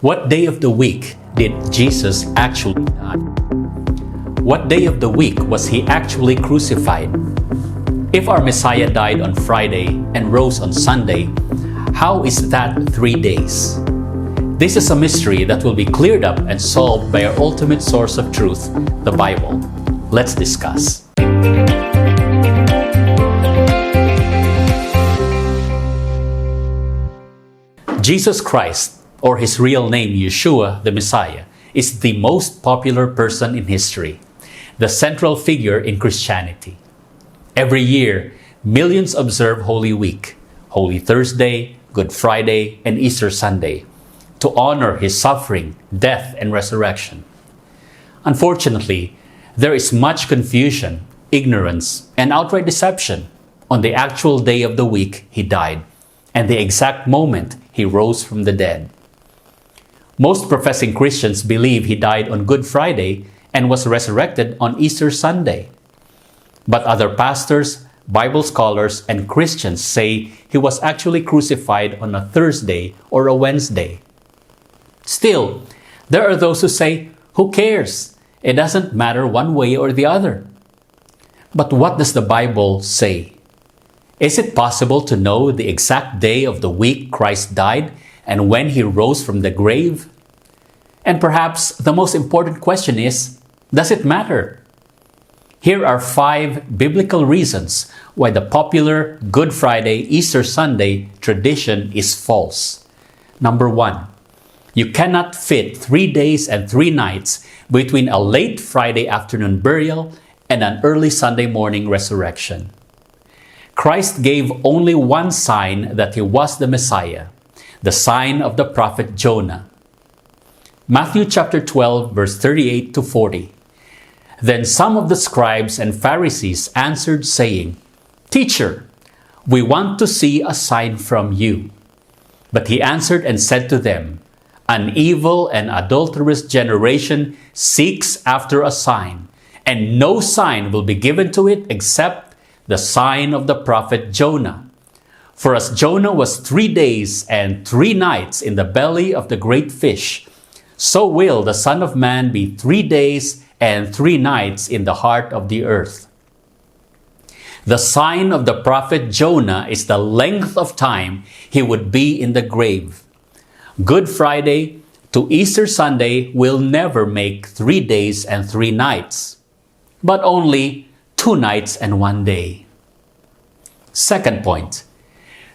What day of the week did Jesus actually die? What day of the week was he actually crucified? If our Messiah died on Friday and rose on Sunday, how is that 3 days? This is a mystery that will be cleared up and solved by our ultimate source of truth, the Bible. Let's discuss. Jesus Christ, or his real name Yeshua, the Messiah, is the most popular person in history, the central figure in Christianity. Every year, millions observe Holy Week, Holy Thursday, Good Friday, and Easter Sunday, to honor his suffering, death, and resurrection. Unfortunately, there is much confusion, ignorance, and outright deception on the actual day of the week he died and the exact moment he rose from the dead. Most professing Christians believe he died on Good Friday and was resurrected on Easter Sunday. But other pastors, Bible scholars, and Christians say he was actually crucified on a Thursday or a Wednesday. Still, there are those who say, "Who cares? It doesn't matter one way or the other." But what does the Bible say? Is it possible to know the exact day of the week Christ died and when he rose from the grave? And perhaps the most important question is, does it matter? Here are 5 biblical reasons why the popular Good Friday, Easter Sunday tradition is false. Number 1, you cannot fit 3 days and 3 nights between a late Friday afternoon burial and an early Sunday morning resurrection. Christ gave only one sign that he was the Messiah, the sign of the prophet Jonah. Matthew chapter 12, verse 38 to 40. Then some of the scribes and Pharisees answered, saying, "Teacher, we want to see a sign from you." But he answered and said to them, "An evil and adulterous generation seeks after a sign, and no sign will be given to it except the sign of the prophet Jonah. For as Jonah was 3 days and 3 nights in the belly of the great fish, so will the Son of Man be 3 days and 3 nights in the heart of the earth." The sign of the prophet Jonah is the length of time he would be in the grave. Good Friday to Easter Sunday will never make 3 days and 3 nights, but only 2 nights and 1 day. Second point,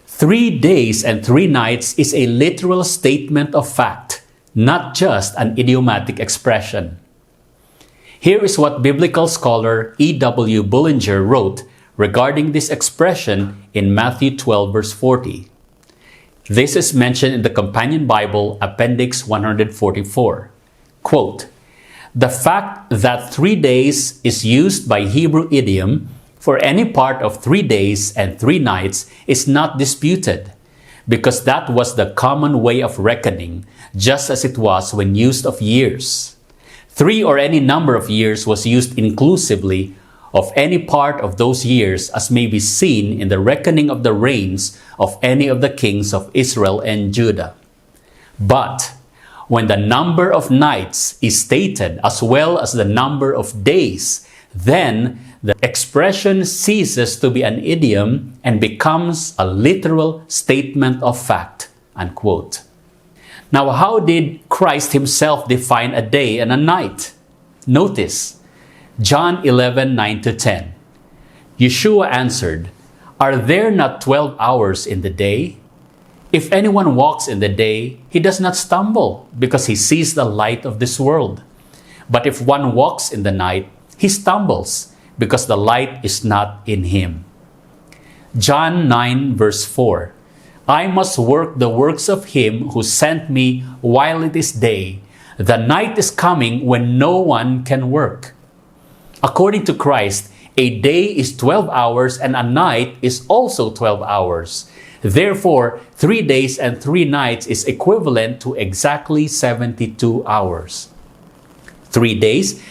3 days and 3 nights is a literal statement of fact, not just an idiomatic expression. Here is what biblical scholar E.W. Bullinger wrote regarding this expression in Matthew 12, verse 40. This is mentioned in the Companion Bible, Appendix 144. Quote, "The fact that 3 days is used by Hebrew idiom for any part of 3 days and 3 nights is not disputed, because that was the common way of reckoning, just as it was when used of years. 3 or any number of years was used inclusively of any part of those years, as may be seen in the reckoning of the reigns of any of the kings of Israel and Judah. But when the number of nights is stated as well as the number of days, then the expression ceases to be an idiom and becomes a literal statement of fact." Unquote. Now, how did Christ himself define a day and a night? Notice, John 11, 9-10. Yeshua answered, "Are there not 12 hours in the day? If anyone walks in the day, he does not stumble, because he sees the light of this world. But if one walks in the night, he stumbles, because the light is not in him." John 9, verse 4. "I must work the works of him who sent me while it is day. The night is coming when no one can work." According to Christ, a day is 12 hours and a night is also 12 hours. Therefore, 3 days and 3 nights is equivalent to exactly 72 hours. 3 days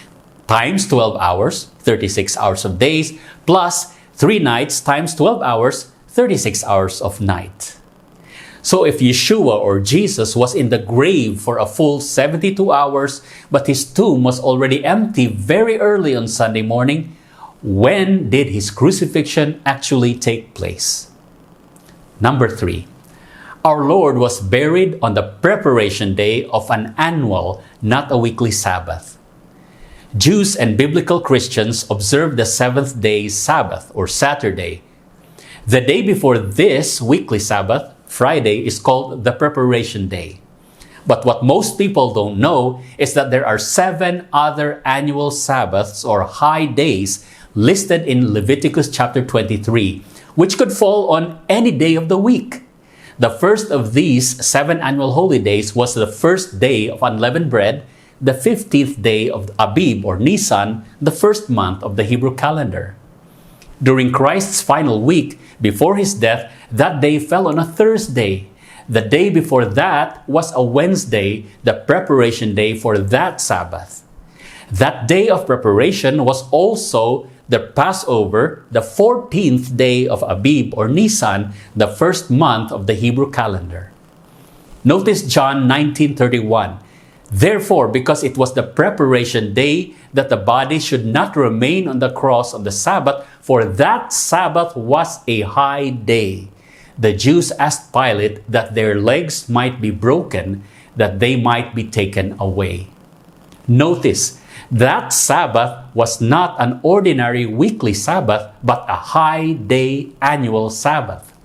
times 12 hours, 36 hours of days, plus 3 nights times 12 hours, 36 hours of night. So if Yeshua or Jesus was in the grave for a full 72 hours, but his tomb was already empty very early on Sunday morning, when did his crucifixion actually take place? Number 3. Our Lord was buried on the preparation day of an annual, not a weekly Sabbath. Jews and biblical Christians observe the seventh day Sabbath or Saturday. The day before this weekly Sabbath, Friday, is called the preparation day. But what most people don't know is that there are 7 other annual Sabbaths or high days listed in Leviticus chapter 23, which could fall on any day of the week. The first of these 7 annual holy days was the first day of unleavened bread, the 15th day of Abib or Nisan, the first month of the Hebrew calendar. During Christ's final week before his death, that day fell on a Thursday. The day before that was a Wednesday, the preparation day for that Sabbath. That day of preparation was also the Passover, the 14th day of Abib or Nisan, the first month of the Hebrew calendar. Notice John 19:31. Therefore, because it was the preparation day, that the body should not remain on the cross on the Sabbath, for that Sabbath was a high day. The Jews asked Pilate that their legs might be broken, that they might be taken away. Notice, that Sabbath was not an ordinary weekly Sabbath, but a high day annual Sabbath.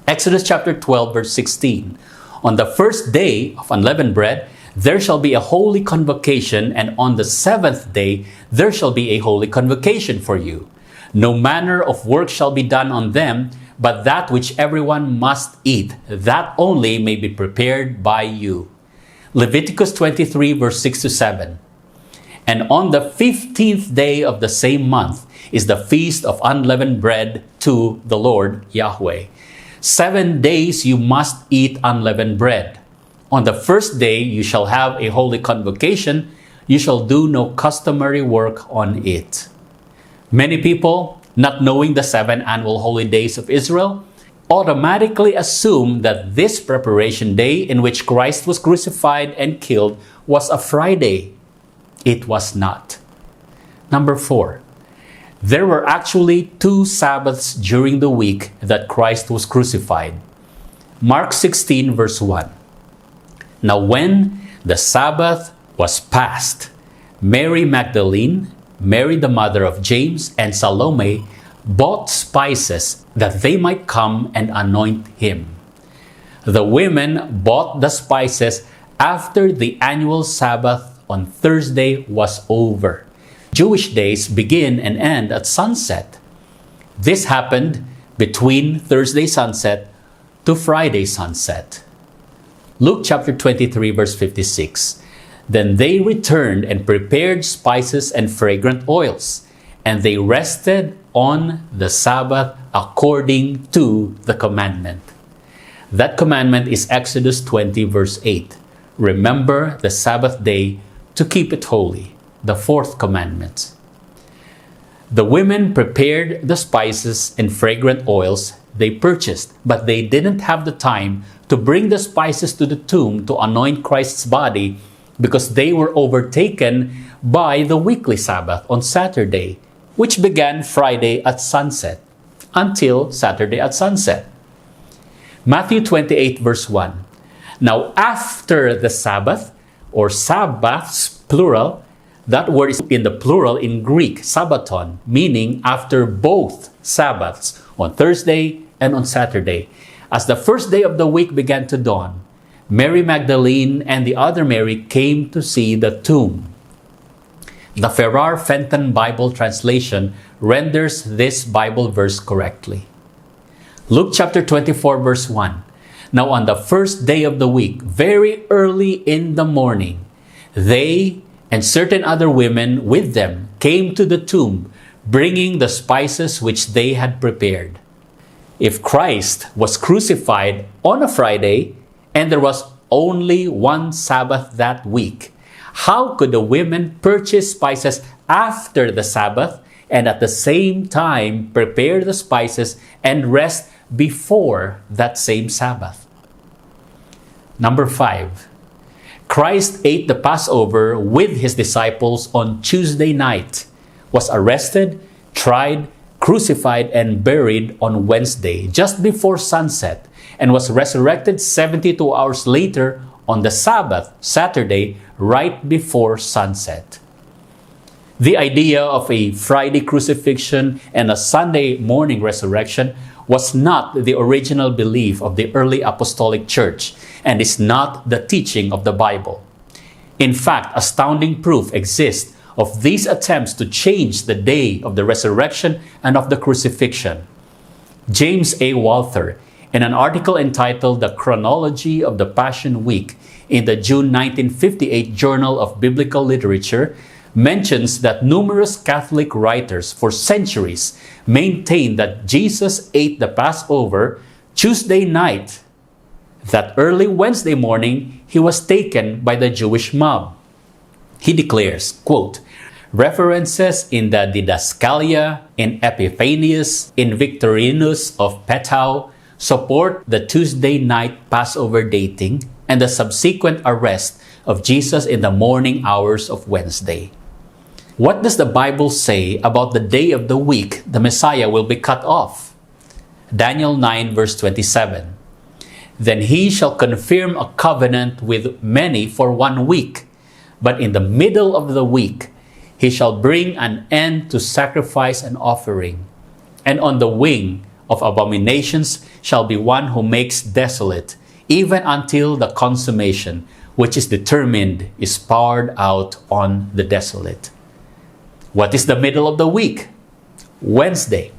Exodus chapter 12, verse 16. On the first day of unleavened bread, there shall be a holy convocation, and on the 7th day there shall be a holy convocation for you. No manner of work shall be done on them, but that which everyone must eat, that only may be prepared by you. Leviticus 23, verse 6-7. And on the 15th day of the same month is the feast of unleavened bread to the Lord Yahweh. 7 days you must eat unleavened bread. On the first day you shall have a holy convocation. You shall do no customary work on it. Many people, not knowing the 7 annual holy days of Israel, automatically assume that this preparation day in which Christ was crucified and killed was a Friday. It was not. Number 4. There were actually 2 Sabbaths during the week that Christ was crucified. Mark 16, verse 1. Now when the Sabbath was past, Mary Magdalene, Mary the mother of James, and Salome bought spices that they might come and anoint him. The women bought the spices after the annual Sabbath on Thursday was over. Jewish days begin and end at sunset. This happened between Thursday sunset to Friday sunset. Luke chapter 23, verse 56. Then they returned and prepared spices and fragrant oils, and they rested on the Sabbath according to the commandment. That commandment is Exodus 20, verse 8. Remember the Sabbath day to keep it holy, the 4th commandment. The women prepared the spices and fragrant oils they purchased, but they didn't have the time to bring the spices to the tomb to anoint Christ's body because they were overtaken by the weekly Sabbath on Saturday, which began Friday at sunset until Saturday at sunset. Matthew 28, verse 1. Now after the Sabbath, or Sabbaths, plural, that word is in the plural in Greek, Sabbaton, meaning after both Sabbaths, on Thursday and on Saturday. As the first day of the week began to dawn, Mary Magdalene and the other Mary came to see the tomb. The Farrar Fenton Bible translation renders this Bible verse correctly. Luke chapter 24, verse 1. Now on the first day of the week, very early in the morning, they and certain other women with them came to the tomb, bringing the spices which they had prepared. If Christ was crucified on a Friday and there was only one Sabbath that week, how could the women purchase spices after the Sabbath and at the same time prepare the spices and rest before that same Sabbath? Number 5. Christ ate the Passover with his disciples on Tuesday night, was arrested, tried, crucified, and buried on Wednesday, just before sunset, and was resurrected 72 hours later on the Sabbath, Saturday, right before sunset. The idea of a Friday crucifixion and a Sunday morning resurrection was not the original belief of the early apostolic church and is not the teaching of the Bible. In fact, astounding proof exists of these attempts to change the day of the resurrection and of the crucifixion. James A. Walther, in an article entitled The Chronology of the Passion Week in the June 1958 Journal of Biblical Literature, mentions that numerous Catholic writers for centuries maintained that Jesus ate the Passover Tuesday night, that early Wednesday morning he was taken by the Jewish mob. He declares, quote, references in the Didascalia, in Epiphanius, in Victorinus of Pettau support the Tuesday night Passover dating and the subsequent arrest of Jesus in the morning hours of Wednesday. What does the Bible say about the day of the week the Messiah will be cut off? Daniel 9 verse 27. Then he shall confirm a covenant with many for 1 week, but in the middle of the week he shall bring an end to sacrifice and offering, and on the wing of abominations shall be one who makes desolate, even until the consummation, which is determined, is poured out on the desolate. What is the middle of the week? Wednesday.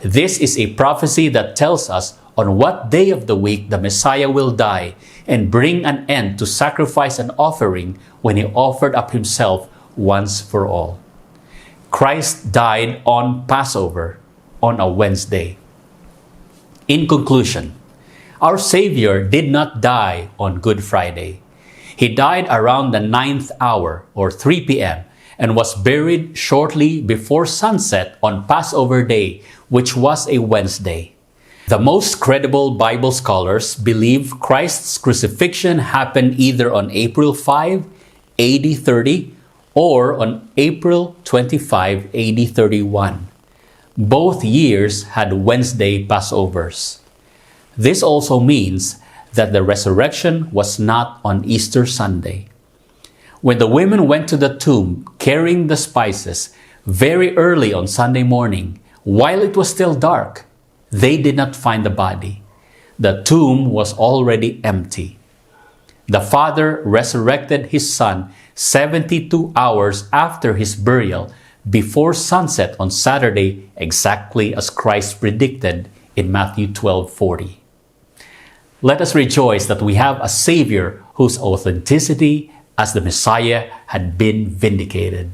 This is a prophecy that tells us on what day of the week the Messiah will die and bring an end to sacrifice and offering when he offered up himself once for all. Christ died on Passover on a Wednesday. In conclusion, our Savior did not die on Good Friday. He died around the 9th hour or 3 p.m. and was buried shortly before sunset on Passover Day, which was a Wednesday. The most credible Bible scholars believe Christ's crucifixion happened either on April 5, AD 30, or on April 25, AD 31. Both years had Wednesday Passovers. This also means that the resurrection was not on Easter Sunday. When the women went to the tomb carrying the spices very early on Sunday morning, while it was still dark, they did not find the body. The tomb was already empty. The Father resurrected his Son 72 hours after his burial before sunset on Saturday, exactly as Christ predicted in Matthew 12:40. Let us rejoice that we have a Savior whose authenticity as the Messiah had been vindicated.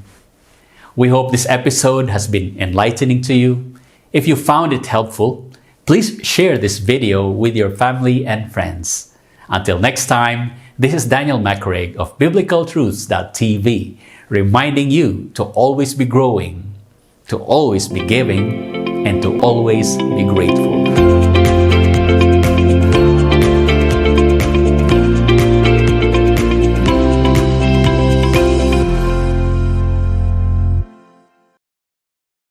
We hope this episode has been enlightening to you. If you found it helpful, please share this video with your family and friends. Until next time, this is Daniel McCraig of BiblicalTruths.tv, reminding you to always be growing, to always be giving, and to always be grateful.